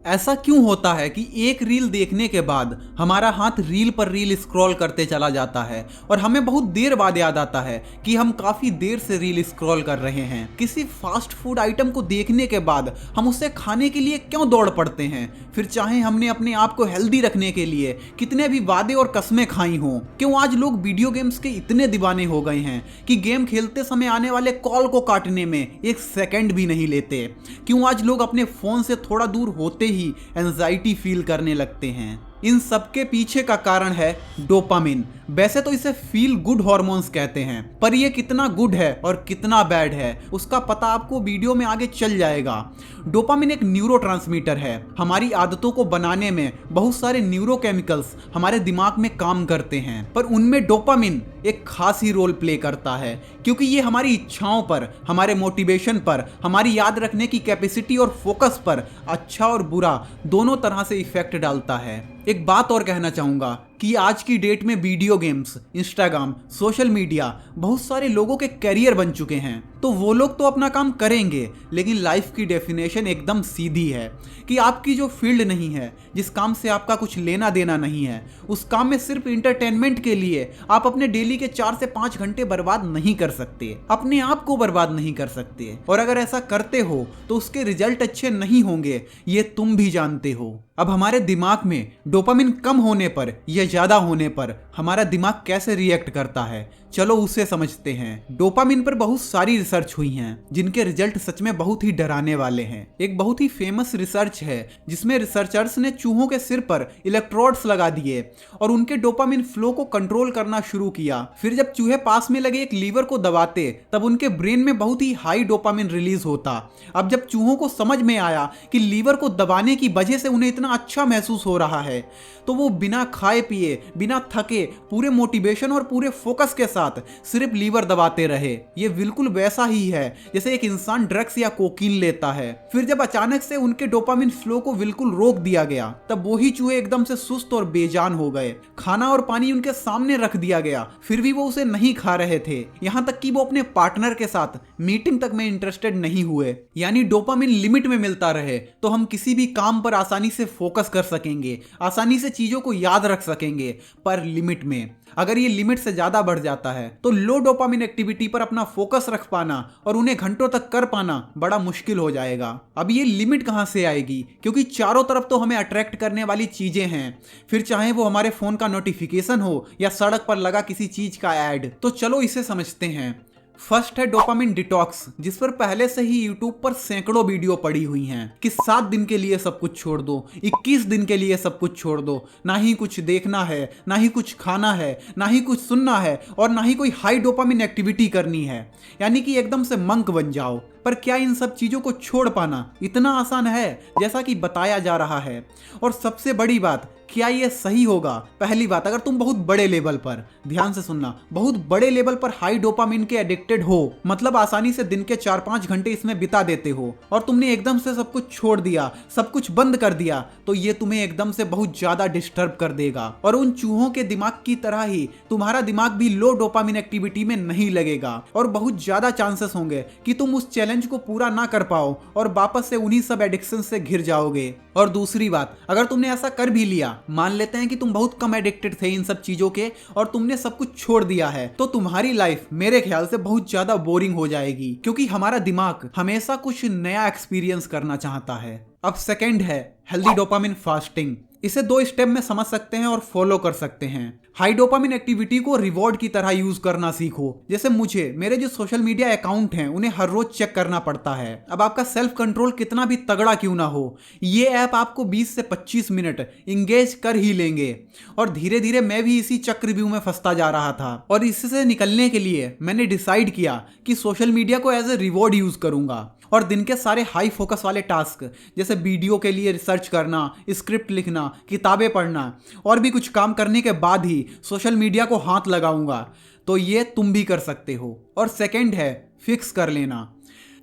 ऐसा क्यों होता है कि एक रील देखने के बाद हमारा हाथ रील पर रील स्क्रॉल करते चला जाता है और हमें बहुत देर बाद याद आता है कि हम काफी देर से रील स्क्रॉल कर रहे हैं। किसी फास्ट फूड आइटम को देखने के बाद हम उसे खाने के लिए क्यों दौड़ पड़ते हैं, फिर चाहे हमने अपने आप को हेल्दी रखने के लिए कितने भी वादे और कस्में खाई हों। क्यों आज लोग वीडियो गेम्स के इतने दीवाने हो गए हैं कि गेम खेलते समय आने वाले कॉल को काटने में एक सेकंड भी नहीं लेते। क्यों आज लोग अपने फोन से थोड़ा दूर होते ही एंजाइटी फील करने लगते हैं। इन सबके पीछे का कारण है डोपामिन। वैसे तो इसे फील गुड हॉर्मोन्स कहते हैं, पर ये कितना गुड है और कितना बैड है उसका पता आपको वीडियो में आगे चल जाएगा। डोपामिन एक न्यूरोट्रांसमीटर है। हमारी आदतों को बनाने में बहुत सारे न्यूरोकेमिकल्स हमारे दिमाग में काम करते हैं, पर उनमें डोपामिन एक खास ही रोल प्ले करता है, क्योंकि ये हमारी इच्छाओं पर, हमारे मोटिवेशन पर, हमारी याद रखने की कैपेसिटी और फोकस पर अच्छा और बुरा दोनों तरह से इफेक्ट डालता है। एक बात और कहना चाहूंगा कि आज की डेट में video games, Instagram, social media बहुत सारे लोगों के करियर बन चुके हैं। तो वो लोग तो अपना काम करेंगे, लेकिन लाइफ की डेफिनेशन एकदम सीधी है कि आपकी जो फील्ड नहीं है, जिस काम से आपका कुछ लेना देना नहीं है, उस काम में सिर्फ इंटरटेनमेंट के लिए आप अपने डेली के 4 से 5 घंटे बर्बाद नहीं कर सकते, अपने आप को बर्बाद नहीं कर सकते। और अगर ऐसा करते हो तो उसके रिजल्ट अच्छे नहीं होंगे, ये तुम भी जानते हो। अब हमारे दिमाग में डोपामिन कम होने पर या ज्यादा होने पर हमारा दिमाग कैसे रिएक्ट करता है, चलो उसे समझते हैं। डोपामिन पर बहुत सारी रिसर्च हुई हैं, जिनके रिजल्ट सच में बहुत ही डराने वाले हैं। एक बहुत ही फेमस रिसर्च है जिसमें रिसर्चर्स ने चूहों के सिर पर इलेक्ट्रोड्स लगा दिए और उनके डोपामिन फ्लो को कंट्रोल करना शुरू किया। फिर जब चूहे पास में लगे एक लीवर को दबाते तब उनके ब्रेन में बहुत ही हाई डोपामिन रिलीज होता। अब जब चूहों को समझ में आया कि लीवर को दबाने की वजह से उन्हें इतना अच्छा महसूस हो रहा है, तो वो बिना खाए पिए, बिना थके, पूरे मोटिवेशन और पूरे फोकस के साथ सिर्फ लीवर दबाते रहे। ये बिल्कुल वैसा ही है जैसे एक इंसान ड्रग्स या कोकीन लेता है। फिर जब अचानक से उनके डोपामिन फ्लो को बिल्कुल रोक दिया गया, तब वही चूहे एकदम से सुस्त और बेजान हो गए। खाना और पानी उनके सामने रख दिया गया, फिर भी वो उसे नहीं खा रहे थे। यहां तक कि वो अपने पार्टनर के साथ मीटिंग तक में इंटरेस्टेड नहीं हुए। यानी डोपामिन लिमिट में मिलता रहे तो हम किसी भी काम पर आसानी से फोकस कर सकेंगे, आसानी से चीजों को याद रख सकेंगे, पर लिमिट में। अगर ये लिमिट से ज्यादा बढ़ जाता है तो लो डोपामिन एक्टिविटी पर अपना फोकस रख पाना और उन्हें घंटों तक कर पाना बड़ा मुश्किल हो जाएगा। अब ये लिमिट कहां से आएगी, क्योंकि चारों तरफ तो हमें अट्रैक्ट करने वाली चीजें हैं, फिर चाहे वो हमारे फोन का नोटिफिकेशन हो या सड़क पर लगा किसी चीज का ऐड। तो चलो इसे समझते हैं। फर्स्ट है डोपामिन डिटॉक्स, जिस पर पहले से ही यूट्यूब पर सैकड़ों वीडियो पड़ी हुई हैं कि 7 दिन के लिए सब कुछ छोड़ दो, 21 दिन के लिए सब कुछ छोड़ दो, ना ही कुछ देखना है, ना ही कुछ खाना है, ना ही कुछ सुनना है और ना ही कोई हाई डोपामिन एक्टिविटी करनी है। यानी कि एकदम से मंक बन जाओ। पर क्या इन सब चीजों को छोड़ पाना इतना आसान है जैसा कि बताया जा रहा है? और सबसे बड़ी बात, क्या ये सही होगा? पहली बात, अगर तुम बहुत बड़े लेवल पर, ध्यान से सुनना, बहुत बड़े लेवल पर हाई डोपामिन के एडिक्टेड हो, मतलब आसानी से दिन के 4-5 घंटे इसमें बिता देते हो और तुमने एकदम से सब कुछ छोड़ दिया, सब कुछ बंद कर दिया, तो ये तुम्हें एकदम से बहुत ज्यादा डिस्टर्ब कर देगा। और उन चूहों के दिमाग की तरह ही तुम्हारा दिमाग भी लो डोपामिन एक्टिविटी में नहीं लगेगा और बहुत ज्यादा चांसेस होंगे कि तुम उस चैलेंज को पूरा ना कर पाओ और वापस से उन्हीं सब एडिक्शन से घिर जाओगे। और दूसरी बात, अगर तुमने ऐसा कर भी लिया, मान लेते हैं कि तुम बहुत कम एडिक्टेड थे इन सब चीजों के और तुमने सब कुछ छोड़ दिया है, तो तुम्हारी लाइफ मेरे ख्याल से बहुत ज्यादा बोरिंग हो जाएगी, क्योंकि हमारा दिमाग हमेशा कुछ नया एक्सपीरियंस करना चाहता है। अब सेकंड है हेल्दी डोपामिन फास्टिंग। इसे 2 स्टेप में समझ सकते हैं और फॉलो कर सकते हैं। हाई डोपामिन एक्टिविटी को रिवॉर्ड की तरह यूज करना सीखो। जैसे मेरे जो सोशल मीडिया अकाउंट हैं उन्हें हर रोज चेक करना पड़ता है। अब आपका सेल्फ कंट्रोल कितना भी तगड़ा क्यों ना हो, ये ऐप आपको 20 से 25 मिनट इंगेज कर ही लेंगे। और धीरे धीरे मैं भी इसी चक्रव्यूह में फंसता जा रहा था और इससे निकलने के लिए मैंने डिसाइड किया कि सोशल मीडिया को एज ए रिवॉर्ड यूज करूंगा और दिन के सारे हाई फोकस वाले टास्क, जैसे वीडियो के लिए रिसर्च करना, स्क्रिप्ट लिखना, किताबें पढ़ना और भी कुछ काम करने के बाद ही सोशल मीडिया को हाथ लगाऊंगा। तो ये तुम भी कर सकते हो। और सेकंड है फिक्स कर लेना।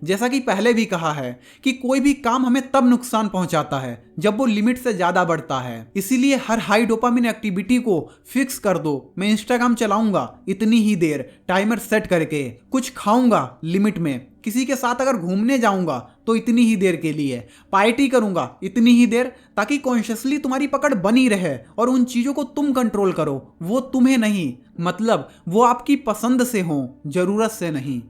जैसा कि पहले भी कहा है कि कोई भी काम हमें तब नुकसान पहुंचाता है जब वो लिमिट से ज्यादा बढ़ता है। इसीलिए हर हाई डोपामिन एक्टिविटी को फिक्स कर दो। मैं इंस्टाग्राम चलाऊंगा इतनी ही देर, टाइमर सेट करके। कुछ खाऊंगा लिमिट में। किसी के साथ अगर घूमने जाऊंगा तो इतनी ही देर के लिए। पार्टी करूंगा इतनी ही देर, ताकि कॉन्शियसली तुम्हारी पकड़ बनी रहे और उन चीजों को तुम कंट्रोल करो, वो तुम्हें नहीं। मतलब वो आपकी पसंद से हो, जरूरत से नहीं।